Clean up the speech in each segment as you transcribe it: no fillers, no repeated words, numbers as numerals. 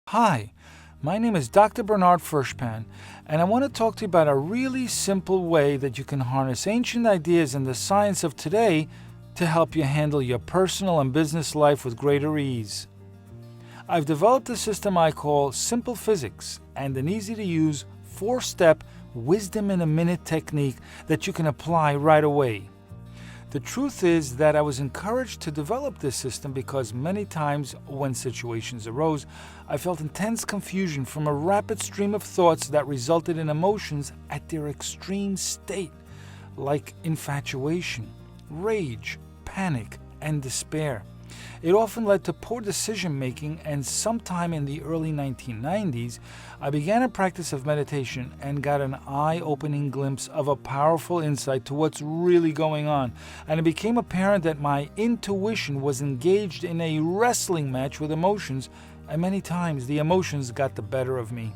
Hi, my name is Dr. Bernard Furshpan, and I want to talk to you about a really simple way that you can harness ancient ideas and the science of today to help you handle your personal and business life with greater ease. I've developed a system I call Simple Physics and an easy-to-use 4-step wisdom in a minute technique that you can apply right away. The truth is that I was encouraged to develop this system because many times when situations arose, I felt intense confusion from a rapid stream of thoughts that resulted in emotions at their extreme state, like infatuation, rage, panic, and despair. It often led to poor decision-making, and sometime in the early 1990s, I began a practice of meditation and got an eye-opening glimpse of a powerful insight to what's really going on, and it became apparent that my intuition was engaged in a wrestling match with emotions, and many times the emotions got the better of me.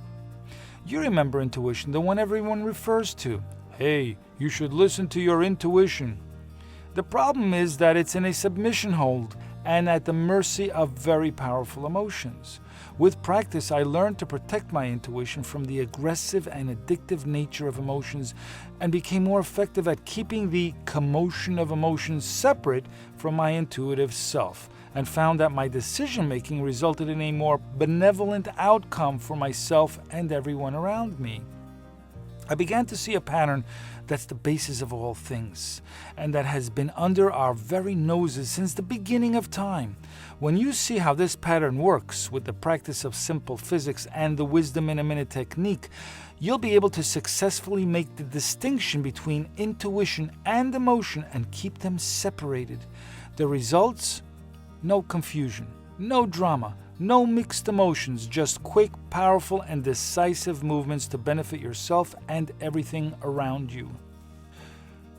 You remember intuition, the one everyone refers to. Hey, you should listen to your intuition. The problem is that it's in a submission hold and at the mercy of very powerful emotions. With practice, I learned to protect my intuition from the aggressive and addictive nature of emotions and became more effective at keeping the commotion of emotions separate from my intuitive self, and found that my decision-making resulted in a more benevolent outcome for myself and everyone around me. I began to see a pattern that's the basis of all things, and that has been under our very noses since the beginning of time. When you see how this pattern works with the practice of simple physics and the wisdom in a minute technique, you'll be able to successfully make the distinction between intuition and emotion and keep them separated. The results? No confusion, no drama, no mixed emotions, just quick, powerful, and decisive movements to benefit yourself and everything around you.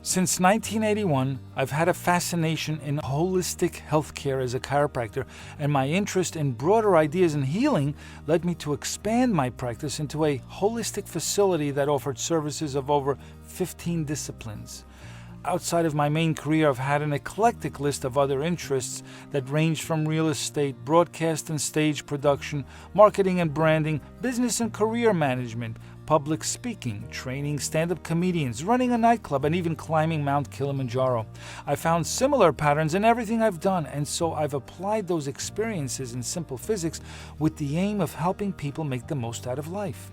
Since 1981, I've had a fascination in holistic healthcare as a chiropractor, and my interest in broader ideas in healing led me to expand my practice into a holistic facility that offered services of over 15 disciplines. Outside of my main career, I've had an eclectic list of other interests that range from real estate, broadcast and stage production, marketing and branding, business and career management, public speaking, training stand-up comedians, running a nightclub, and even climbing Mount Kilimanjaro. I found similar patterns in everything I've done, and so I've applied those experiences in Simple Physics with the aim of helping people make the most out of life.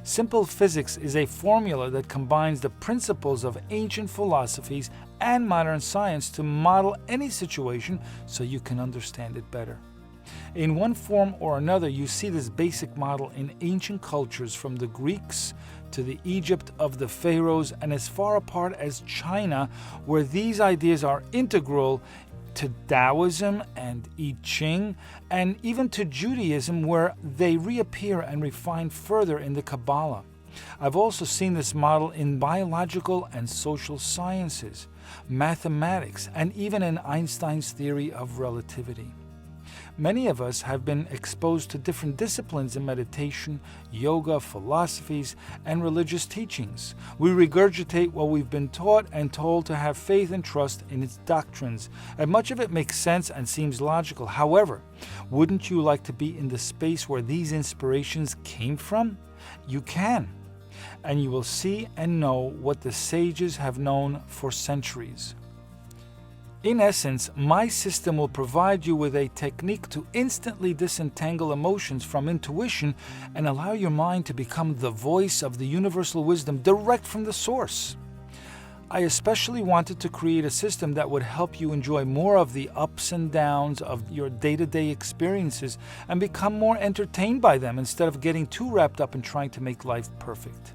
Simple Physics is a formula that combines the principles of ancient philosophies and modern science to model any situation so you can understand it better. In one form or another, you see this basic model in ancient cultures from the Greeks to the Egypt of the pharaohs and as far apart as China, where these ideas are integral to Taoism and I Ching, and even to Judaism, where they reappear and refine further in the Kabbalah. I've also seen this model in biological and social sciences, mathematics, and even in Einstein's theory of relativity. Many of us have been exposed to different disciplines in meditation, yoga, philosophies, and religious teachings. We regurgitate what we've been taught and told to have faith and trust in its doctrines, and much of it makes sense and seems logical. However, wouldn't you like to be in the space where these inspirations came from? You can, and you will see and know what the sages have known for centuries. In essence, my system will provide you with a technique to instantly disentangle emotions from intuition and allow your mind to become the voice of the universal wisdom direct from the source. I especially wanted to create a system that would help you enjoy more of the ups and downs of your day-to-day experiences and become more entertained by them instead of getting too wrapped up in trying to make life perfect.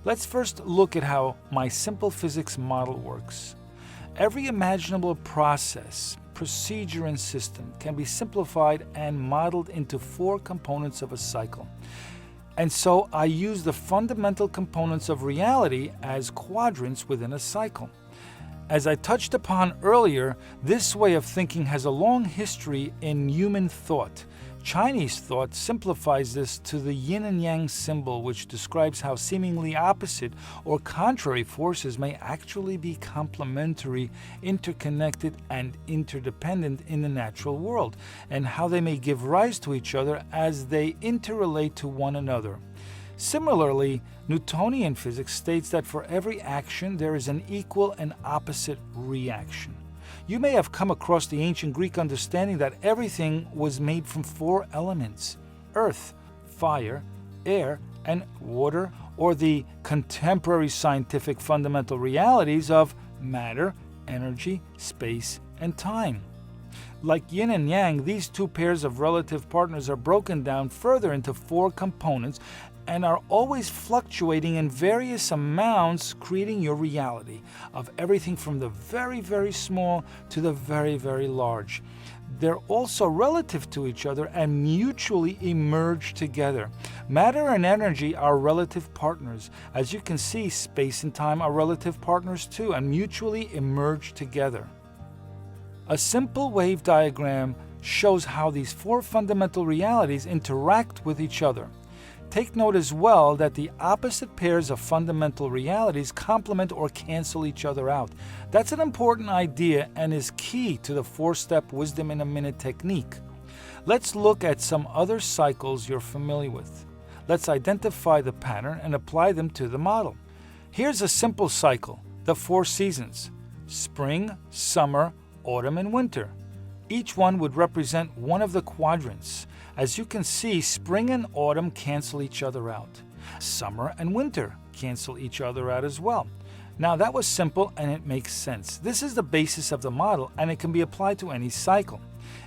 Let's first look at how my Simple Physics model works. Every imaginable process, procedure, and system can be simplified and modeled into 4 components of a cycle. And so I use the fundamental components of reality as quadrants within a cycle. As I touched upon earlier, this way of thinking has a long history in human thought, Chinese thought simplifies this to the yin and yang symbol, which describes how seemingly opposite or contrary forces may actually be complementary, interconnected, and interdependent in the natural world, and how they may give rise to each other as they interrelate to one another. Similarly, Newtonian physics states that for every action there is an equal and opposite reaction. You may have come across the ancient Greek understanding that everything was made from 4 elements: earth, fire, air, and water, or the contemporary scientific fundamental realities of matter, energy, space, and time. Like yin and yang, these 2 pairs of relative partners are broken down further into 4 components and are always fluctuating in various amounts, creating your reality of everything from the very, very small to the very, very large. They're also relative to each other and mutually emerge together. Matter and energy are relative partners. As you can see, space and time are relative partners too, and mutually emerge together. A simple wave diagram shows how these 4 fundamental realities interact with each other. Take note as well that the opposite pairs of fundamental realities complement or cancel each other out. That's an important idea and is key to the 4-step wisdom in a minute technique. Let's look at some other cycles you're familiar with. Let's identify the pattern and apply them to the model. Here's a simple cycle: the 4 seasons: spring, summer, autumn, and winter. Each one would represent one of the quadrants. As you can see, spring and autumn cancel each other out. Summer and winter cancel each other out as well. Now that was simple and it makes sense. This is the basis of the model and it can be applied to any cycle,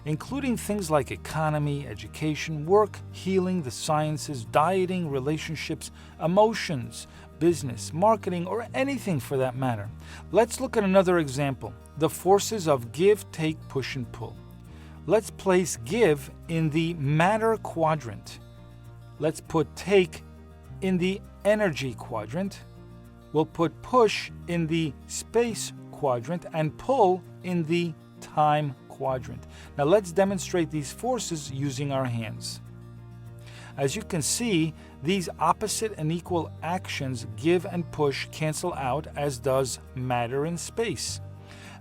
including things like economy, education, work, healing, the sciences, dieting, relationships, emotions, business, marketing, or anything for that matter. Let's look at another example: the forces of give, take, push, and pull. Let's place give in the matter quadrant. Let's put take in the energy quadrant. We'll put push in the space quadrant and pull in the time quadrant. Now let's demonstrate these forces using our hands. As you can see, these opposite and equal actions, give and push, cancel out, as does matter and space.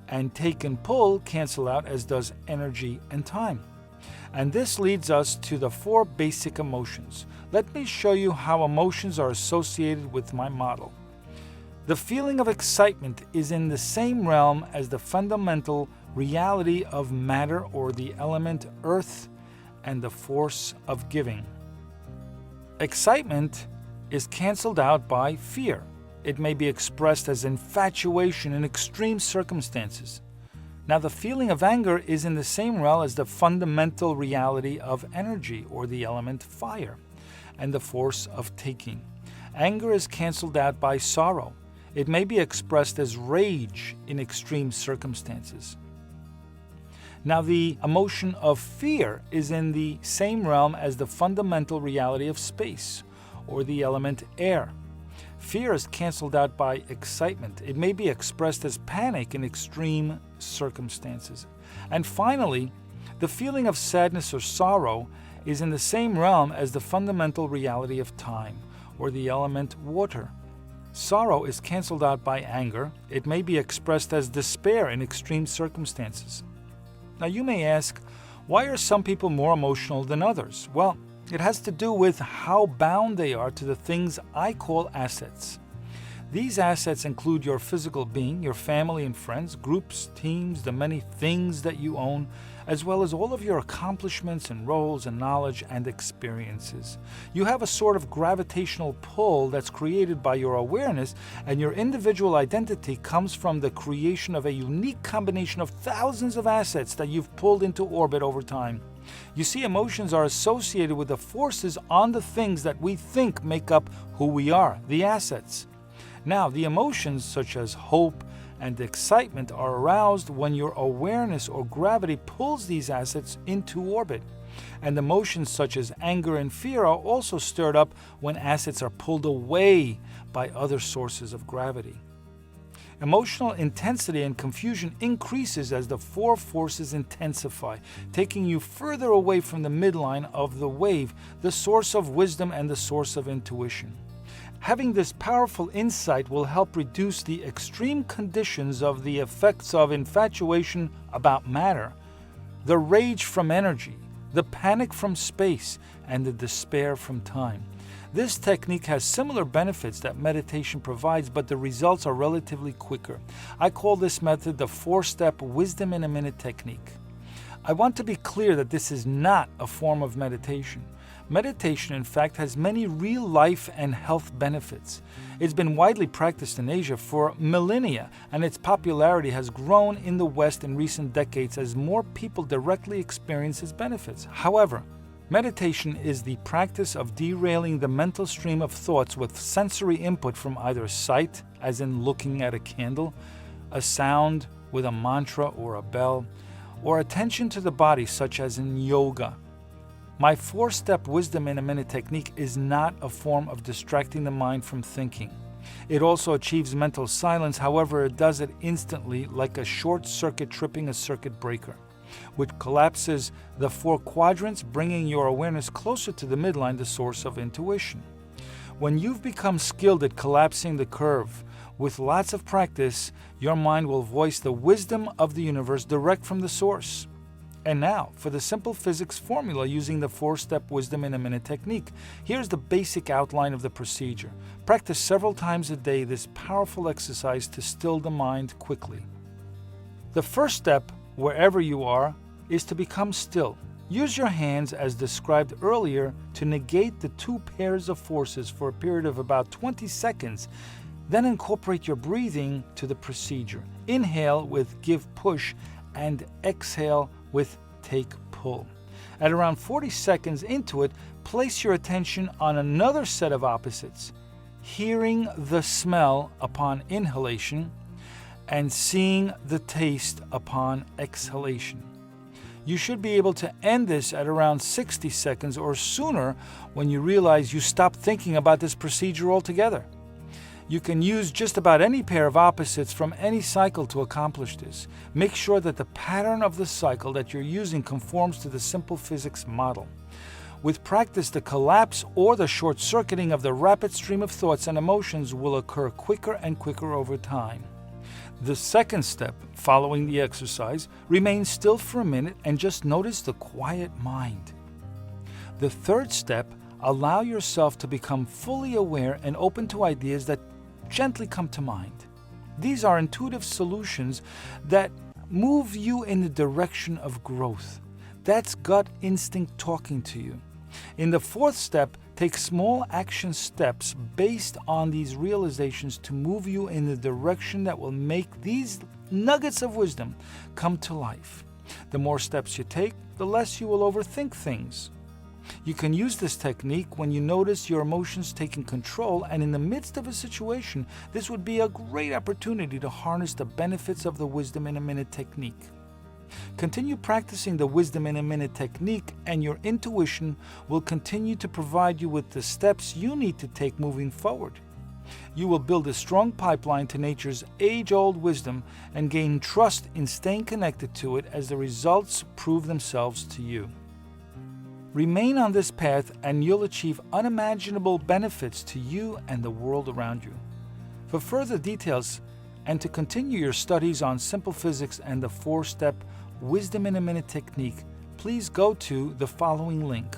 And take and pull cancel out, as does energy and time. And this leads us to the 4 basic emotions. Let me show you how emotions are associated with my model. The feeling of excitement is in the same realm as the fundamental reality of matter, or the element earth, and the force of giving. Excitement is canceled out by fear. It may be expressed as infatuation in extreme circumstances. Now, the feeling of anger is in the same realm as the fundamental reality of energy, or the element fire, and the force of taking. Anger is canceled out by sorrow. It may be expressed as rage in extreme circumstances. Now, the emotion of fear is in the same realm as the fundamental reality of space, or the element air. Fear is canceled out by excitement. It may be expressed as panic in extreme circumstances. And finally, the feeling of sadness or sorrow is in the same realm as the fundamental reality of time, or the element water. Sorrow is canceled out by anger. It may be expressed as despair in extreme circumstances. Now you may ask, why are some people more emotional than others? Well, it has to do with how bound they are to the things I call assets. These assets include your physical being, your family and friends, groups, teams, the many things that you own, as well as all of your accomplishments and roles and knowledge and experiences. You have a sort of gravitational pull that's created by your awareness, and your individual identity comes from the creation of a unique combination of thousands of assets that you've pulled into orbit over time. You see, emotions are associated with the forces on the things that we think make up who we are, the assets. Now, the emotions such as hope and excitement are aroused when your awareness or gravity pulls these assets into orbit. And emotions such as anger and fear are also stirred up when assets are pulled away by other sources of gravity. Emotional intensity and confusion increases as the four forces intensify, taking you further away from the midline of the wave, the source of wisdom and the source of intuition. Having this powerful insight will help reduce the extreme conditions of the effects of infatuation about matter, the rage from energy, the panic from space, and the despair from time. This technique has similar benefits that meditation provides, but the results are relatively quicker. I call this method the 4-step wisdom in a minute technique. I want to be clear that this is not a form of meditation. Meditation, in fact, has many real life and health benefits. It's been widely practiced in Asia for millennia, and its popularity has grown in the West in recent decades as more people directly experience its benefits. However, meditation is the practice of derailing the mental stream of thoughts with sensory input from either sight, as in looking at a candle, a sound with a mantra or a bell, or attention to the body, such as in yoga. My 4-step wisdom in a minute technique is not a form of distracting the mind from thinking. It also achieves mental silence, however, it does it instantly, like a short circuit tripping a circuit breaker, which collapses the 4 quadrants, bringing your awareness closer to the midline, the source of intuition. When you've become skilled at collapsing the curve, with lots of practice, your mind will voice the wisdom of the universe direct from the source. And now, for the simple physics formula using the 4-step wisdom in a minute technique. Here's the basic outline of the procedure. Practice several times a day this powerful exercise to still the mind quickly. The first step, wherever you are, is to become still. Use your hands, as described earlier, to negate the 2 pairs of forces for a period of about 20 seconds. Then incorporate your breathing to the procedure. Inhale with give push and exhale with take pull. At around 40 seconds into it, place your attention on another set of opposites, hearing the smell upon inhalation and seeing the taste upon exhalation. You should be able to end this at around 60 seconds or sooner when you realize you stopped thinking about this procedure altogether. You can use just about any pair of opposites from any cycle to accomplish this. Make sure that the pattern of the cycle that you're using conforms to the simple physics model. With practice, the collapse or the short-circuiting of the rapid stream of thoughts and emotions will occur quicker and quicker over time. The second step, following the exercise, remain still for a minute and just notice the quiet mind. The third step, allow yourself to become fully aware and open to ideas that gently come to mind. These are intuitive solutions that move you in the direction of growth. That's gut instinct talking to you. In the 4th step, take small action steps based on these realizations to move you in the direction that will make these nuggets of wisdom come to life. The more steps you take, the less you will overthink things. You can use this technique when you notice your emotions taking control, and in the midst of a situation, this would be a great opportunity to harness the benefits of the wisdom in a minute technique. Continue practicing the wisdom in a minute technique, and your intuition will continue to provide you with the steps you need to take moving forward. You will build a strong pipeline to nature's age-old wisdom and gain trust in staying connected to it as the results prove themselves to you. Remain on this path and you'll achieve unimaginable benefits to you and the world around you. For further details and to continue your studies on simple physics and the 4-step wisdom in a minute technique, please go to the following link.